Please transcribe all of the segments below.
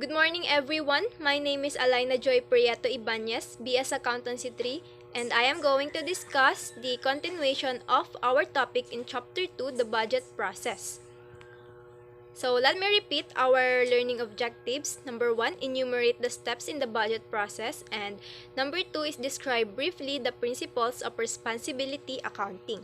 Good morning everyone. My name is Allynna Ibañez, BS Accountancy 3, and I am going to discuss the continuation of our topic in Chapter 2, the budget process. So let me repeat our learning objectives. Number 1, enumerate the steps in the budget process, and number 2 is describe briefly the principles of responsibility accounting.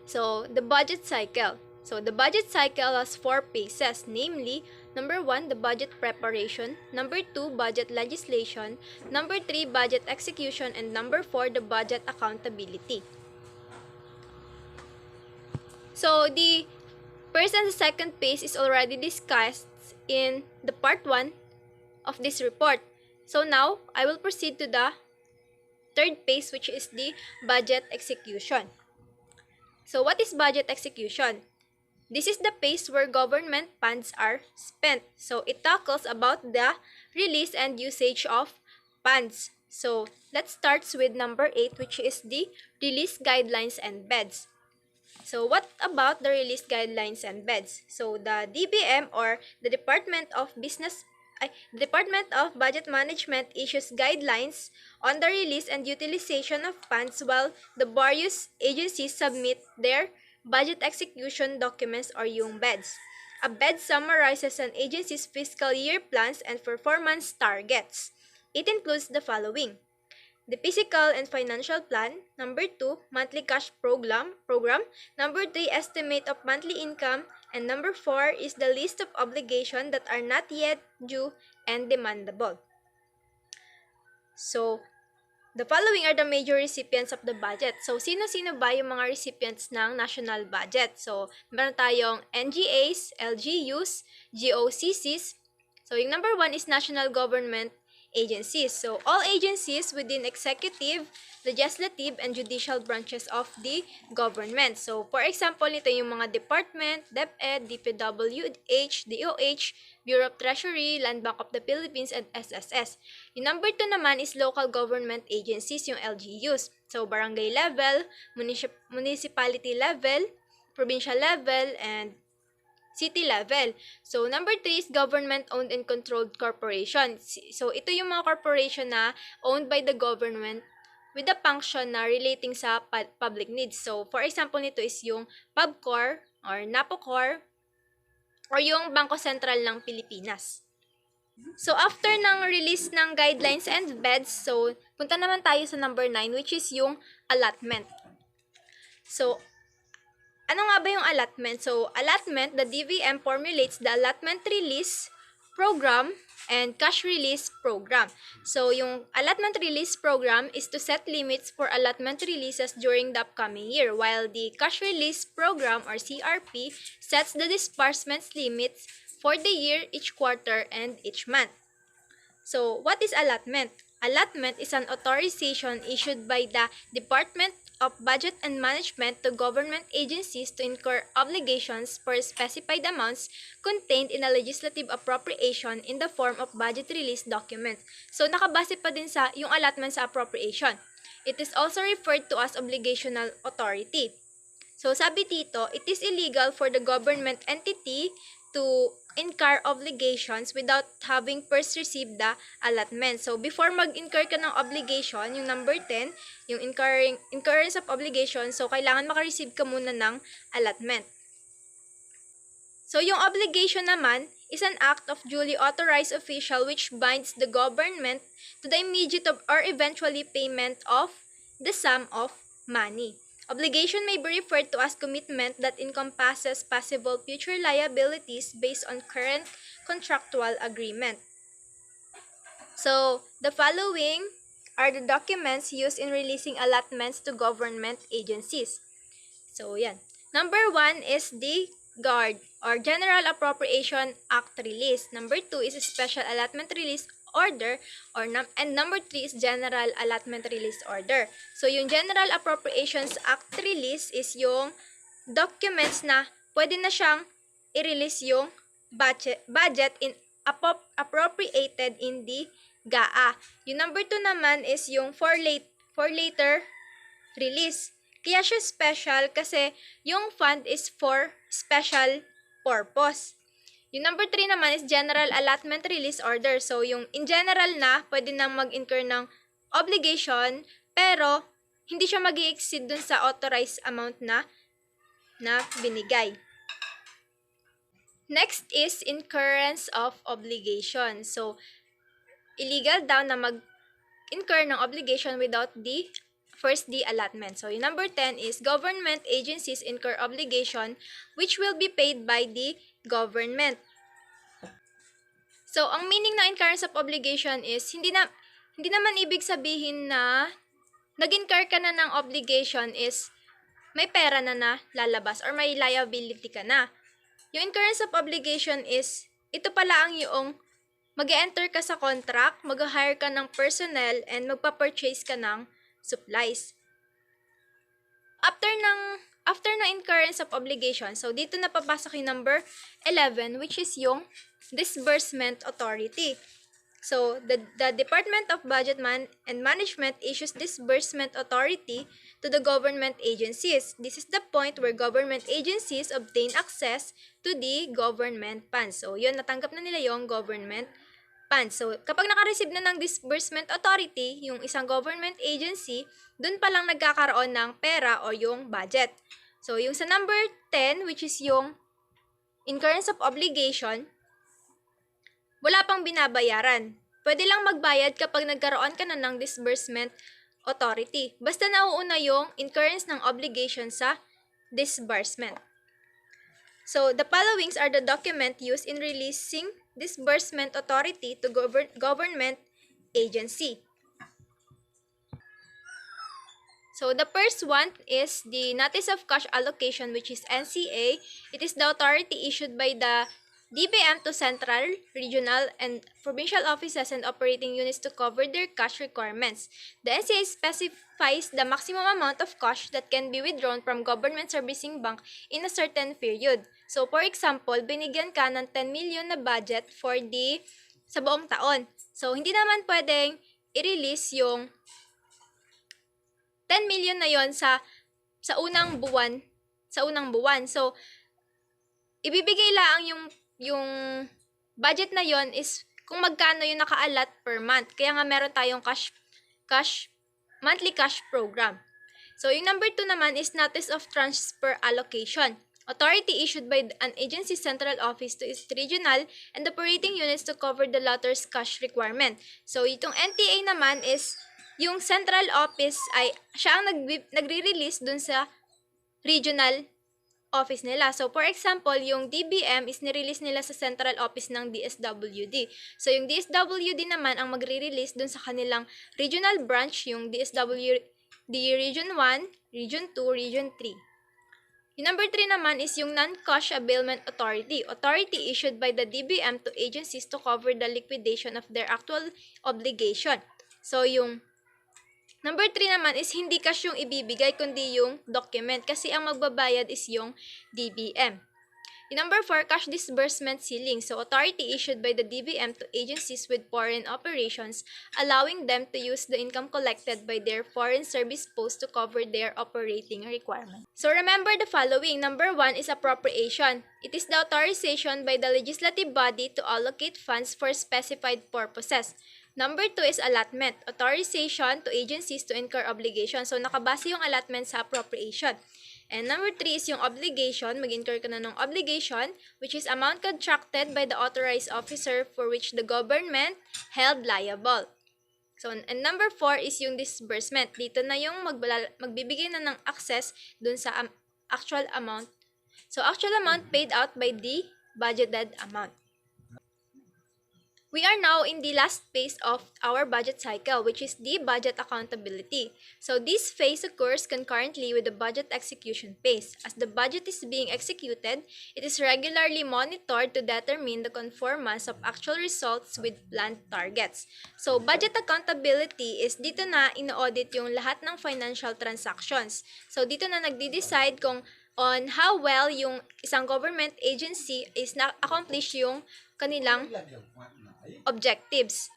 So, the budget cycle. So, the budget cycle has 4 phases, namely, number 1, the budget preparation, number 2, budget legislation, number 3, budget execution, and number 4, the budget accountability. So, the first and the second phase is already discussed in the part 1 of this report. So, now, I will proceed to the third phase, which is the budget execution. So, what is budget execution? This is the phase where government funds are spent. So, it tackles about the release and usage of funds. So, let's start with number 8, which is the release guidelines and beds. So, what about the release guidelines and beds? So, the DBM or the Department of Budget Management issues guidelines on the release and utilization of funds while the various agencies submit their budget execution documents or yung BEDS. A BED summarizes an agency's fiscal year plans and performance targets. It includes the following: the physical and financial plan, number 2, monthly cash program, number 3, estimate of monthly income, and number 4 is the list of obligations that are not yet due and demandable. So, the following are the major recipients of the budget. So, sino-sino ba yung mga recipients ng national budget? So, meron tayong NGAs, LGUs, GOCCs. So, yung number 1 is national government agencies. So, all agencies within executive, legislative, and judicial branches of the government. So, for example, ito yung mga department, DepEd, DPWH, DOH, Bureau of Treasury, Land Bank of the Philippines, and SSS. Yung number 2 naman is local government agencies, yung LGUs. So, barangay level, municipality level, provincial level, and city level. So, number 3 is government-owned and controlled corporations. So, ito yung mga corporation na owned by the government with a function na relating sa public needs. So, for example nito is yung PubCor or NAPOCor or yung Bangko Sentral ng Pilipinas. So, after ng release ng guidelines and beds, so, punta naman tayo sa number 9, which is yung allotment. So, ano nga ba yung allotment? So, allotment, the DVM formulates the allotment release program and cash release program. So, yung allotment release program is to set limits for allotment releases during the upcoming year, while the cash release program or CRP sets the disbursements limits for the year, each quarter, and each month. So, what is allotment? Allotment is an authorization issued by the Department of Budget and Management to government agencies to incur obligations for specified amounts contained in a legislative appropriation in the form of budget release documents. So, nakabase pa din sa yung allotment sa appropriation. It is also referred to as obligational authority. So, sabi dito, it is illegal for the government entity to incur obligations without having first received the allotment. So, before mag-incur ka ng obligation, yung number 10, yung incurrence of obligation, so kailangan makareceive ka muna ng allotment. So, yung obligation naman is an act of duly authorized official which binds the government to the immediate or eventually payment of the sum of money. Obligation may be referred to as commitment that encompasses possible future liabilities based on current contractual agreement. So, the following are the documents used in releasing allotments to government agencies. So, yan. Number 1 is the GARD or General Appropriation Act Release. Number 2 is a Special Allotment Release Order and number 3 is General Allotment Release Order. So, yung General Appropriations Act Release is yung documents na pwede na siyang i-release yung budget in appropriated in the GAA. Yung number 2 naman is yung for later release. Kaya siya special kasi yung fund is for special purpose. Yung number 3 naman is General Allotment Release Order. So, yung in general na, pwede nang mag-incur ng obligation, pero hindi siya mag-i-exceed dun sa authorized amount na binigay. Next is incurrence of obligation. So, illegal daw na mag-incur ng obligation without the allotment. So, yung number 10 is government agencies incur obligation which will be paid by the government. So, ang meaning ng incurrence of obligation is hindi naman ibig sabihin na nag-incur ka na ng obligation is may pera na lalabas or may liability ka na. Yung incurrence of obligation is ito pala ang yung mag-enter ka sa contract, mag-hire ka ng personnel, and magpa-purchase ka ng supplies. After ng incurrence of obligation, so dito na papasok yung number 11, which is yung disbursement authority. So, the Department of Budget and Management issues disbursement authority to the government agencies. This is the point where government agencies obtain access to the government funds. So, yun, natanggap na nila yung government funds. So, kapag naka-receive na ng disbursement authority, yung isang government agency, dun pa lang nagkakaroon ng pera o yung budget. So, yung sa number 10, which is yung incurrence of obligation, wala pang binabayaran. Pwede lang magbayad kapag nagkaroon ka na ng disbursement authority. Basta nauuna yung incurrence ng obligation sa disbursement. So, the followings are the document used in releasing disbursement authority to government agency. So, the first one is the Notice of Cash Allocation, which is NCA. It is the authority issued by the DBM to central, regional, and provincial offices and operating units to cover their cash requirements. The NCA specifies the maximum amount of cash that can be withdrawn from government servicing bank in a certain period. So, for example, binigyan ka ng 10 million na budget sa buong taon. So, hindi naman pwedeng i-release yung 10 million na yon sa unang buwan. So, ibibigay lang yung budget na yon is kung magkano yung naka-allot per month. Kaya nga meron tayong monthly cash program. So, yung number 2 naman is Notice of Transfer Allocation. Authority issued by an agency central office to its regional and operating units to cover the latter's cash requirement. So, itong NTA naman is yung central office ay siya ang nagre-release dun sa regional office nila. So, for example, yung DBM is nirelease nila sa central office ng DSWD. So, yung DSWD naman ang magre-release dun sa kanilang regional branch, yung DSWD Region 1, Region 2, Region 3. Yung number 3 naman is yung Non-Cash Availment Authority. Authority issued by the DBM to agencies to cover the liquidation of their actual obligation. So, yung number 3 naman is hindi cash yung ibibigay kundi yung document kasi ang magbabayad is yung DBM. Yung number 4, cash disbursement ceiling. So, authority issued by the DBM to agencies with foreign operations, allowing them to use the income collected by their foreign service posts to cover their operating requirements. So, remember the following. Number 1 is appropriation. It is the authorization by the legislative body to allocate funds for specified purposes. Number 2 is allotment. Authorization to agencies to incur obligation. So, nakabase yung allotment sa appropriation. And number 3 is yung obligation. Mag-incur ka na ng obligation, which is amount contracted by the authorized officer for which the government held liable. So, and number 4 is yung disbursement. Dito na yung magbibigay na ng access dun sa actual amount. So, actual amount paid out by the budgeted amount. We are now in the last phase of our budget cycle, which is the budget accountability. So this phase occurs concurrently with the budget execution phase. As the budget is being executed, it is regularly monitored to determine the conformance of actual results with planned targets. So budget accountability is dito na ino-audit yung lahat ng financial transactions. So dito na nagde-decide kung on how well yung isang government agency is na-accomplish yung kanilang objectives.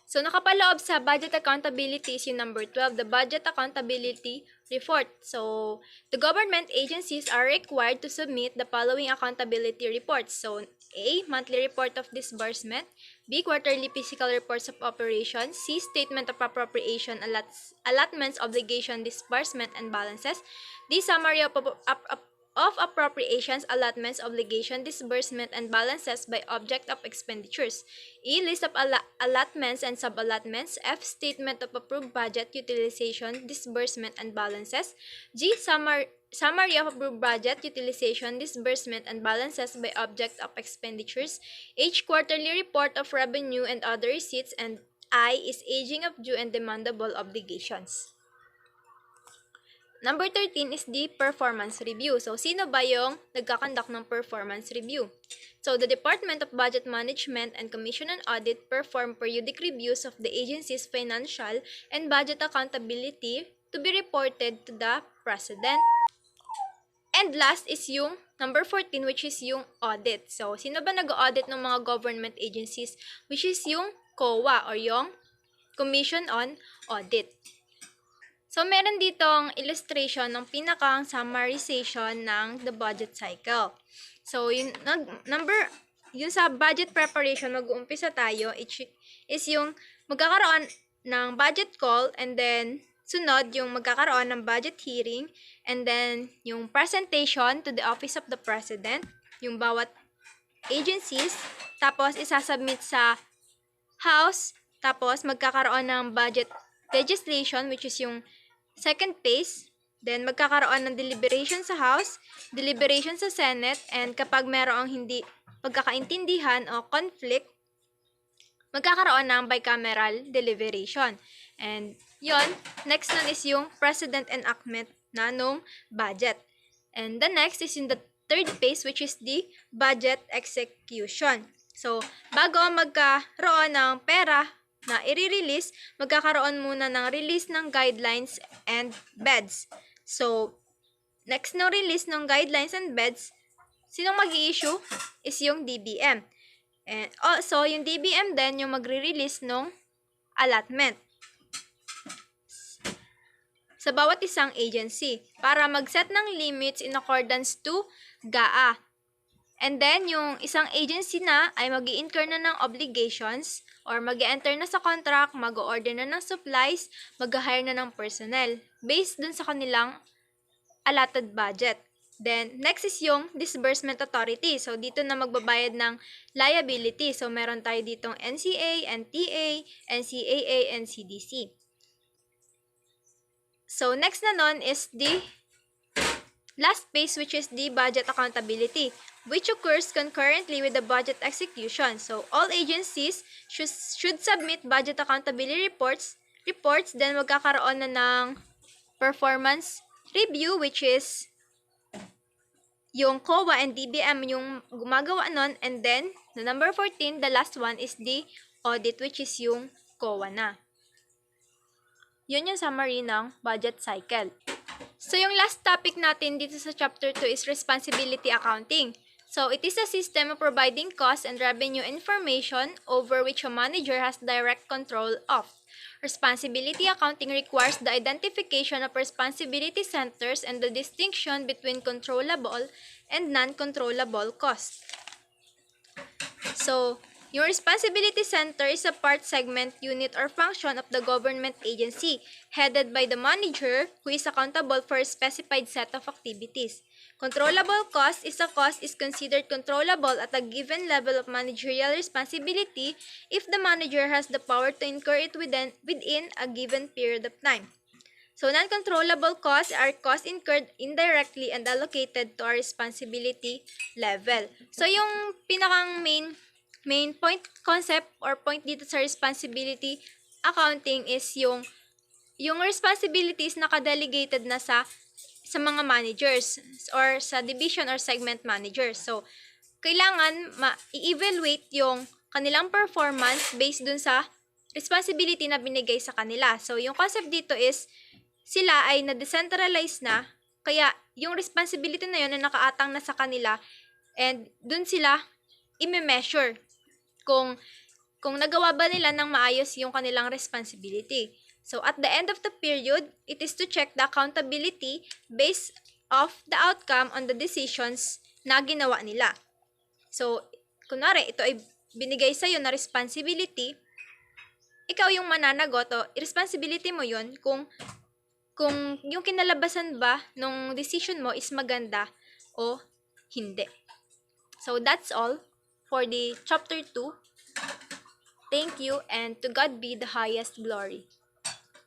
So, nakapaloob sa budget accountability is yung number 12, the budget accountability report. So, the government agencies are required to submit the following accountability reports. So, A. Monthly report of disbursement. B. Quarterly physical reports of operations. C. Statement of appropriation, allotments, obligation, disbursement, and balances. D. Summary of appropriations, allotments, obligation, disbursement, and balances by object of expenditures. E. List of allotments and sub-allotments. F. Statement of approved budget, utilization, disbursement, and balances. G. Summary of approved budget, utilization, disbursement, and balances by object of expenditures. H. Quarterly report of revenue and other receipts. And I is aging of due and demandable obligations. Number 13 is the performance review. So, sino ba yung nagkakandak ng performance review? So, the Department of Budget Management and Commission on Audit perform periodic reviews of the agency's financial and budget accountability to be reported to the President. And last is yung number 14, which is yung audit. So, sino ba nag-audit ng mga government agencies? Which is yung COA or yung Commission on Audit. So, meron ditong illustration ng pinakang summarization ng the budget cycle. So, yun sa budget preparation, mag-uumpisa tayo, is yung magkakaroon ng budget call, and then sunod yung magkakaroon ng budget hearing, and then yung presentation to the Office of the President, yung bawat agencies, tapos isasubmit sa House, tapos magkakaroon ng budget legislation, which is yung second phase. Then, magkakaroon ng deliberation sa House, deliberation sa Senate, and kapag merong hindi pagkakaintindihan o conflict, magkakaroon ng bicameral deliberation. And yon, next nun is yung President enactment na nung budget. And the next is in the third phase, which is the budget execution. So, bago magkaroon ng pera na i-release, magkakaroon muna ng release ng guidelines and beds. So, next na release ng guidelines and beds, sinong mag-i-issue is yung DBM. And also, yung DBM din yung magre-release ng allotment sa bawat isang agency para mag-set ng limits in accordance to GAA. And then, yung isang agency na ay mag-i-incur na ng obligations or mag-enter na sa contract, mag-order na ng supplies, mag-hire na ng personnel based dun sa kanilang allotted budget. Then, next is yung disbursement authority. So, dito na magbabayad ng liability. So, meron tayo ditong NCA, NTA, NCAA, and CDC. So, next na nun is the last phase, which is the budget accountability, which occurs concurrently with the budget execution. So, all agencies should submit budget accountability reports, then magkakaroon na ng performance review, which is yung COA and DBM yung gumagawa nun, and then, the number 14, the last one is the audit, which is yung COA na. Yun yung summary ng budget cycle. So, yung last topic natin dito sa chapter 2 is responsibility accounting. So, it is a system of providing cost and revenue information over which a manager has direct control of. Responsibility accounting requires the identification of responsibility centers and the distinction between controllable and non-controllable costs. So, yung responsibility center is a part, segment, unit, or function of the government agency headed by the manager who is accountable for a specified set of activities. Controllable cost is a cost is considered controllable at a given level of managerial responsibility if the manager has the power to incur it within a given period of time. So, non-controllable costs are costs incurred indirectly and allocated to our responsibility level. So, yung pinakang main point, concept, or point dito sa responsibility accounting is yung responsibilities nakadelegated na sa mga managers or sa division or segment managers. So, kailangan i-evaluate yung kanilang performance based dun sa responsibility na binigay sa kanila. So, yung concept dito is sila ay na-decentralize na, kaya yung responsibility na yun ay nakaatang na sa kanila, and dun sila i-measure kung kung nagawa ba nila ng maayos yung kanilang responsibility. So, at the end of the period, it is to check the accountability based of the outcome on the decisions na ginawa nila. So, kunwari, ito ay binigay sa'yo na responsibility, ikaw yung mananagot o responsibility mo yun kung yung kinalabasan ba nung decision mo is maganda o hindi. So, that's all for the chapter 2. Thank you, and to God be the highest glory.